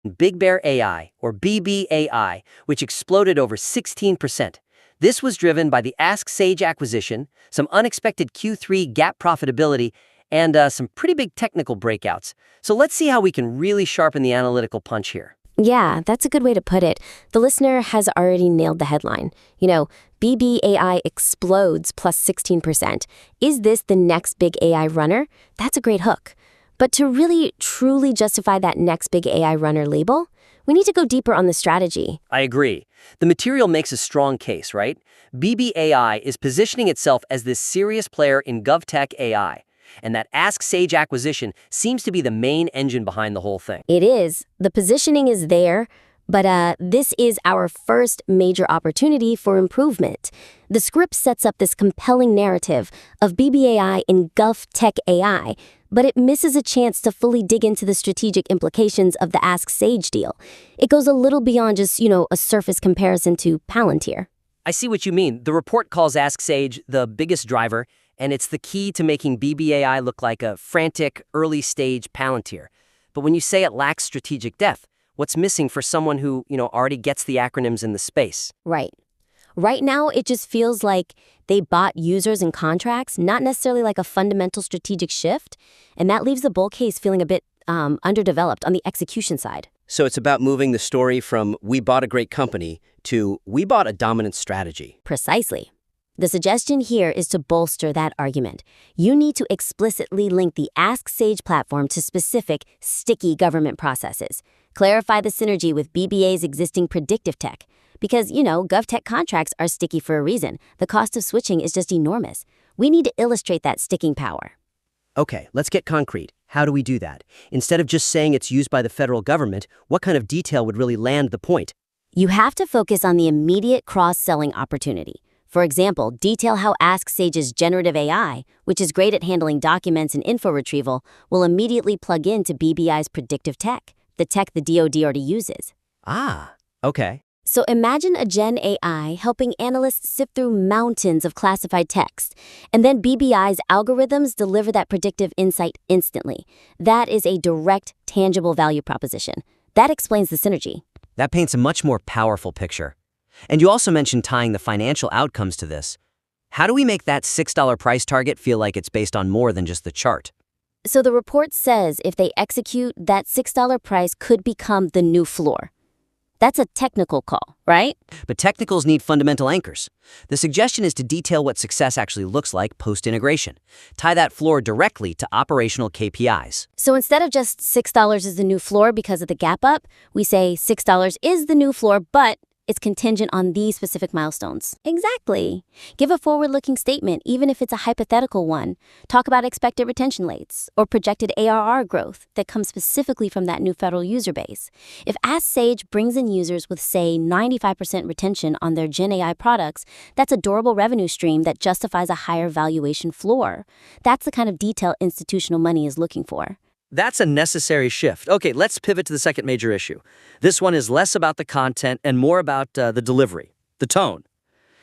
BigBear AI, or BBAI, which exploded over 16%. This was driven by the Ask Sage acquisition, some unexpected Q3 gap profitability, and some pretty big technical breakouts. So let's see how we can really sharpen the analytical punch here. Yeah, that's a good way to put it. The listener has already nailed the headline. BBAI explodes plus 16%. Is this the next big AI runner? That's a great hook. But to really, truly justify that next big AI runner label, we need to go deeper on the strategy. I agree. The material makes a strong case, right? BBAI is positioning itself as this serious player in GovTech AI, and that Ask Sage acquisition seems to be the main engine behind the whole thing. It is. The positioning is there, but this is our first major opportunity for improvement. The script sets up this compelling narrative of BBAI in GovTech AI, but it misses a chance to fully dig into the strategic implications of the Ask Sage deal. It goes a little beyond just, a surface comparison to Palantir. I see what you mean. The report calls Ask Sage the biggest driver, and it's the key to making BBAI look like a frantic, early-stage Palantir. But when you say it lacks strategic depth, what's missing for someone who, already gets the acronyms in the space? Right. Right now, it just feels like they bought users and contracts, not necessarily like a fundamental strategic shift, and that leaves the bull case feeling a bit underdeveloped on the execution side. So it's about moving the story from "we bought a great company" to "we bought a dominant strategy." Precisely. The suggestion here is to bolster that argument. You need to explicitly link the Ask Sage platform to specific, sticky government processes. Clarify the synergy with BBA's existing predictive tech. Because, GovTech contracts are sticky for a reason. The cost of switching is just enormous. We need to illustrate that sticking power. Okay, let's get concrete. How do we do that? Instead of just saying it's used by the federal government, what kind of detail would really land the point? You have to focus on the immediate cross-selling opportunity. For example, detail how Ask Sage's generative AI, which is great at handling documents and info retrieval, will immediately plug into BBI's predictive tech, the tech the DoD already uses. Ah, okay. So imagine a Gen AI helping analysts sift through mountains of classified text, and then BBI's algorithms deliver that predictive insight instantly. That is a direct, tangible value proposition. That explains the synergy. That paints a much more powerful picture. And you also mentioned tying the financial outcomes to this. How do we make that $6 price target feel like it's based on more than just the chart? So the report says if they execute, that $6 price could become the new floor. That's a technical call, right? But technicals need fundamental anchors. The suggestion is to detail what success actually looks like post-integration. Tie that floor directly to operational KPIs. So instead of just $6 is the new floor because of the gap up, we say $6 is the new floor, but it's contingent on these specific milestones. Exactly. Give a forward-looking statement, even if it's a hypothetical one. Talk about expected retention rates or projected ARR growth that comes specifically from that new federal user base. If Ask Sage brings in users with, say, 95% retention on their Gen AI products, that's a durable revenue stream that justifies a higher valuation floor. That's the kind of detail institutional money is looking for. That's a necessary shift. Okay, let's pivot to the second major issue. This one is less about the content and more about the delivery, the tone.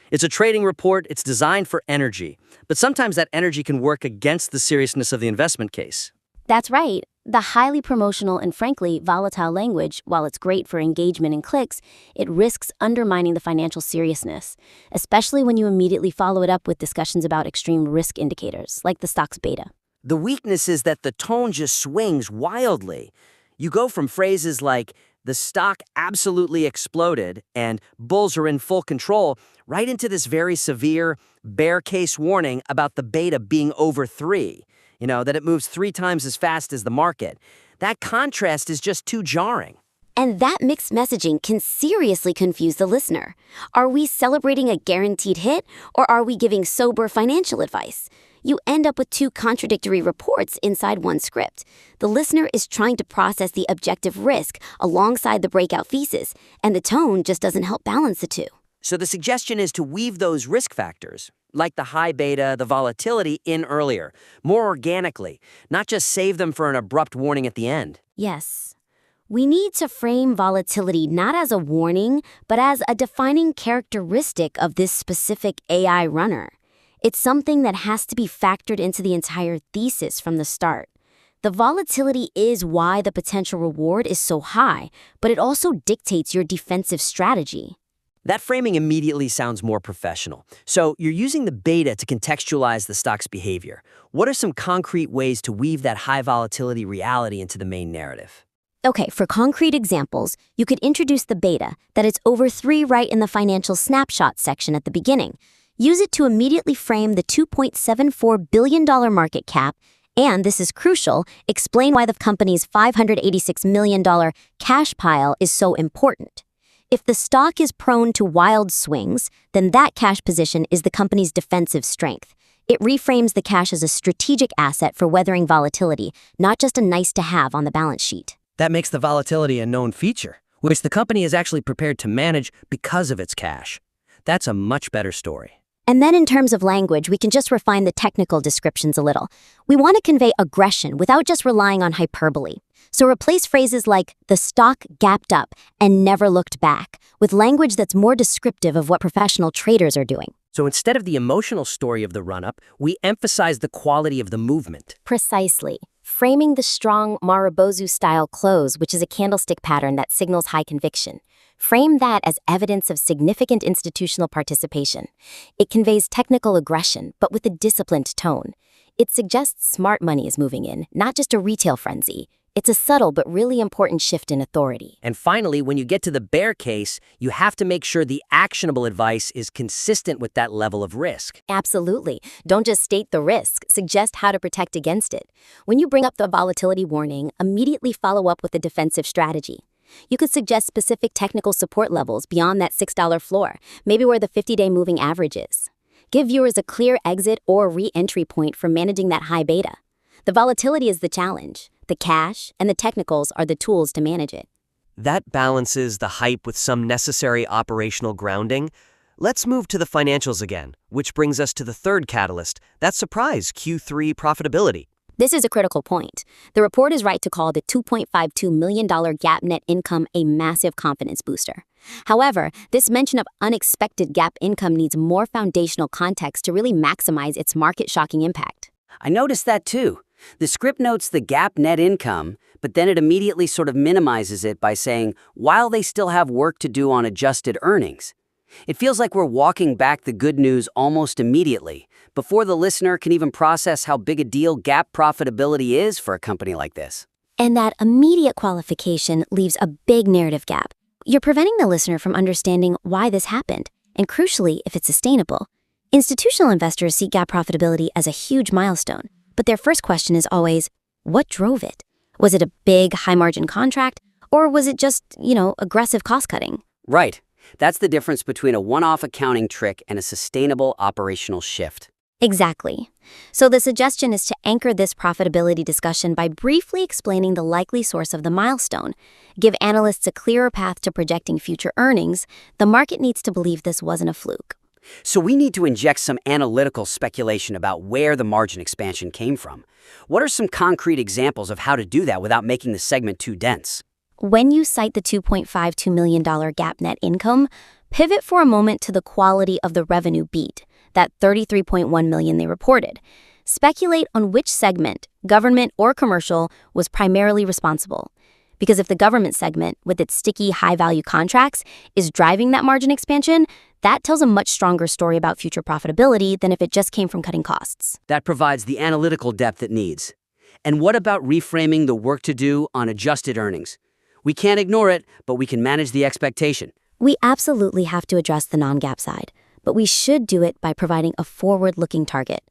It's a trading report, it's designed for energy, but sometimes that energy can work against the seriousness of the investment case. That's right. The highly promotional and frankly volatile language, while it's great for engagement and clicks, it risks undermining the financial seriousness, especially when you immediately follow it up with discussions about extreme risk indicators, like the stock's beta. The weakness is that the tone just swings wildly. You go from phrases like, "the stock absolutely exploded," and "bulls are in full control," right into this very severe bear case warning about the beta being over 3, that it moves 3 times as fast as the market. That contrast is just too jarring. And that mixed messaging can seriously confuse the listener. Are we celebrating a guaranteed hit, or are we giving sober financial advice? You end up with 2 contradictory reports inside one script. The listener is trying to process the objective risk alongside the breakout thesis, and the tone just doesn't help balance the 2. So the suggestion is to weave those risk factors, like the high beta, the volatility, in earlier, more organically, not just save them for an abrupt warning at the end. Yes. We need to frame volatility not as a warning, but as a defining characteristic of this specific AI runner. It's something that has to be factored into the entire thesis from the start. The The volatility is why the potential reward is so high, but it also dictates your defensive strategy. That framing immediately sounds more professional. So you're using the beta to contextualize the stock's behavior. What are some concrete ways to weave that high volatility reality into the main narrative? Okay, for concrete examples, you could introduce the beta, that it's over 3 right in the financial snapshot section at the beginning. Use it to immediately frame the $2.74 billion market cap, and this is crucial, explain why the company's $586 million cash pile is so important. If the stock is prone to wild swings, then that cash position is the company's defensive strength. It reframes the cash as a strategic asset for weathering volatility, not just a nice-to-have on the balance sheet. That makes the volatility a known feature, which the company is actually prepared to manage because of its cash. That's a much better story. And then in terms of language, we can just refine the technical descriptions a little. We want to convey aggression without just relying on hyperbole. So replace phrases like the stock gapped up and never looked back with language that's more descriptive of what professional traders are doing. So instead of the emotional story of the run-up, we emphasize the quality of the movement. Precisely. Framing the strong Marubozu-style close, which is a candlestick pattern that signals high conviction. Frame that as evidence of significant institutional participation. It conveys technical aggression, but with a disciplined tone. It suggests smart money is moving in, not just a retail frenzy. It's a subtle but really important shift in authority. And finally, when you get to the bear case, you have to make sure the actionable advice is consistent with that level of risk. Absolutely. Don't just state the risk, suggest how to protect against it. When you bring up the volatility warning, immediately follow up with a defensive strategy. You could suggest specific technical support levels beyond that $6 floor, maybe where the 50-day moving average is. Give viewers a clear exit or re-entry point for managing that high beta. The volatility is the challenge. The cash and the technicals are the tools to manage it. That balances the hype with some necessary operational grounding. Let's move to the financials again, which brings us to the third catalyst, that surprise Q3 profitability. This is a critical point. The report is right to call the $2.52 million GAAP net income a massive confidence booster. However, this mention of unexpected GAAP income needs more foundational context to really maximize its market-shocking impact. I noticed that too. The script notes the GAAP net income, but then it immediately sort of minimizes it by saying, while they still have work to do on adjusted earnings. It feels like we're walking back the good news almost immediately, before the listener can even process how big a deal GAAP profitability is for a company like this. And that immediate qualification leaves a big narrative gap. You're preventing the listener from understanding why this happened, and crucially, if it's sustainable. Institutional investors see GAAP profitability as a huge milestone, but their first question is always, what drove it? Was it a big, high-margin contract, or was it just, aggressive cost-cutting? Right. That's the difference between a one-off accounting trick and a sustainable operational shift. Exactly. So the suggestion is to anchor this profitability discussion by briefly explaining the likely source of the milestone. Give analysts a clearer path to projecting future earnings. The market needs to believe this wasn't a fluke. So we need to inject some analytical speculation about where the margin expansion came from. What are some concrete examples of how to do that without making the segment too dense? When you cite the $2.52 million GAAP net income, pivot for a moment to the quality of the revenue beat, that $33.1 million they reported. Speculate on which segment, government or commercial, was primarily responsible. Because if the government segment, with its sticky, high-value contracts, is driving that margin expansion, that tells a much stronger story about future profitability than if it just came from cutting costs. That provides the analytical depth it needs. And what about reframing the work to do on adjusted earnings? We can't ignore it, but we can manage the expectation. We absolutely have to address the non-GAAP side, but we should do it by providing a forward-looking target.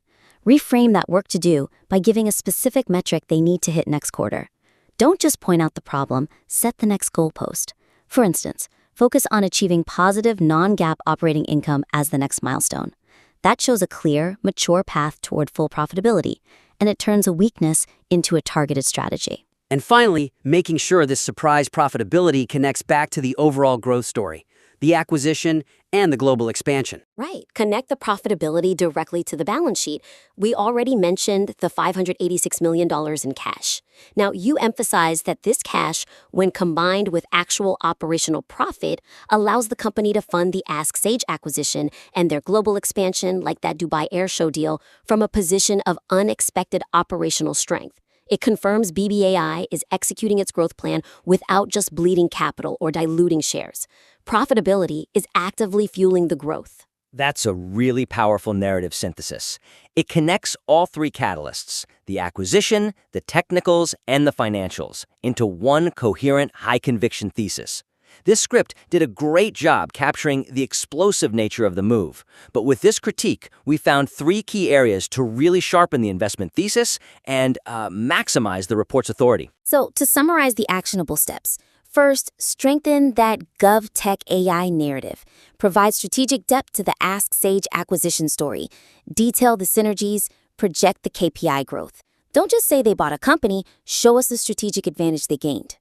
Reframe that work to do by giving a specific metric they need to hit next quarter. Don't just point out the problem, set the next goalpost. For instance, focus on achieving positive non-GAAP operating income as the next milestone. That shows a clear, mature path toward full profitability, and it turns a weakness into a targeted strategy. And finally, making sure this surprise profitability connects back to the overall growth story, the acquisition, and the global expansion. Right. Connect the profitability directly to the balance sheet. We already mentioned the $586 million in cash. Now, you emphasize that this cash, when combined with actual operational profit, allows the company to fund the Ask Sage acquisition and their global expansion, like that Dubai Air Show deal, from a position of unexpected operational strength. It confirms BBAI is executing its growth plan without just bleeding capital or diluting shares. Profitability is actively fueling the growth. That's a really powerful narrative synthesis. It connects all three catalysts, the acquisition, the technicals, and the financials, into one coherent, high-conviction thesis. This script did a great job capturing the explosive nature of the move. But with this critique, we found three key areas to really sharpen the investment thesis and maximize the report's authority. So, to summarize the actionable steps, first, strengthen that GovTech AI narrative. Provide strategic depth to the Ask Sage acquisition story. Detail the synergies, project the KPI growth. Don't just say they bought a company, show us the strategic advantage they gained.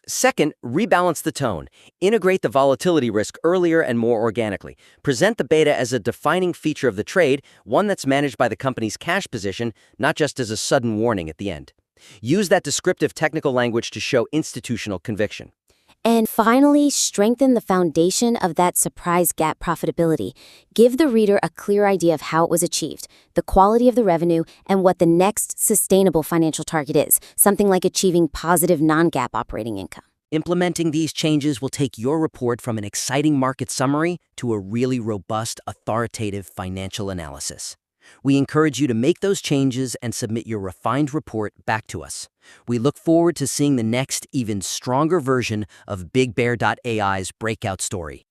Second, rebalance the tone. Integrate the volatility risk earlier and more organically. Present the beta as a defining feature of the trade, one that's managed by the company's cash position, not just as a sudden warning at the end. Use that descriptive technical language to show institutional conviction. And finally, strengthen the foundation of that surprise gap profitability. Give the reader a clear idea of how it was achieved, the quality of the revenue, and what the next sustainable financial target is, something like achieving positive non-GAAP operating income. Implementing these changes will take your report from an exciting market summary to a really robust, authoritative financial analysis. We encourage you to make those changes and submit your refined report back to us. We look forward to seeing the next, even stronger version of BigBear.ai's breakout story.